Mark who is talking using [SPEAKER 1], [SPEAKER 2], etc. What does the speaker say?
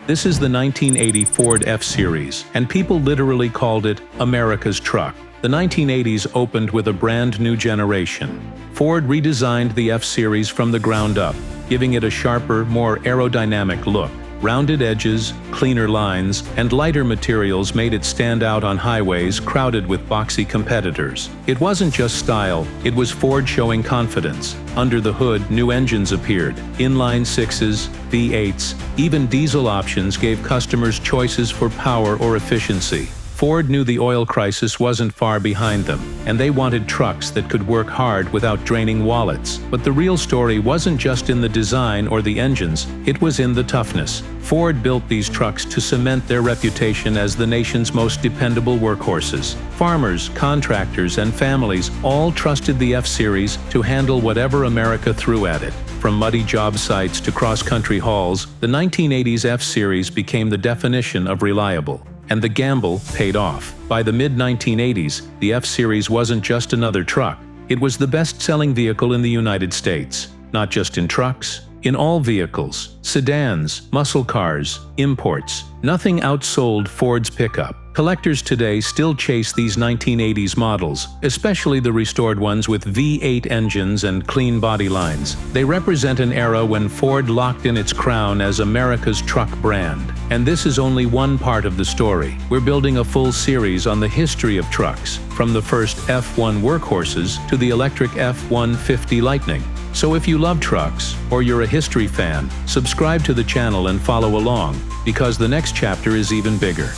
[SPEAKER 1] This is the 1980 Ford F-Series, and people literally called it America's truck. The 1980s opened with a brand new generation. Ford redesigned the F-Series from the ground up, giving it a sharper, more aerodynamic look. Rounded edges, cleaner lines, and lighter materials made it stand out on highways crowded with boxy competitors. It wasn't just style, it was Ford showing confidence. Under the hood, new engines appeared. Inline sixes, V8s, even diesel options gave customers choices for power or efficiency. Ford knew the oil crisis wasn't far behind them, and they wanted trucks that could work hard without draining wallets. But the real story wasn't just in the design or the engines, it was in the toughness. Ford built these trucks to cement their reputation as the nation's most dependable workhorses. Farmers, contractors, and families all trusted the F-Series to handle whatever America threw at it. From muddy job sites to cross-country hauls, the 1980s F-Series became the definition of reliable. And the gamble paid off. By the mid-1980s, the F-Series wasn't just another truck. It was the best-selling vehicle in the United States. Not just in trucks, in all vehicles, sedans, muscle cars, imports. Nothing outsold Ford's pickup. Collectors today still chase these 1980s models, especially the restored ones with V8 engines and clean body lines. They represent an era when Ford locked in its crown as America's truck brand. And this is only one part of the story. We're building a full series on the history of trucks, from the first F1 workhorses to the electric F-150 Lightning. So if you love trucks, or you're a history fan, subscribe to the channel and follow along, because the next chapter is even bigger.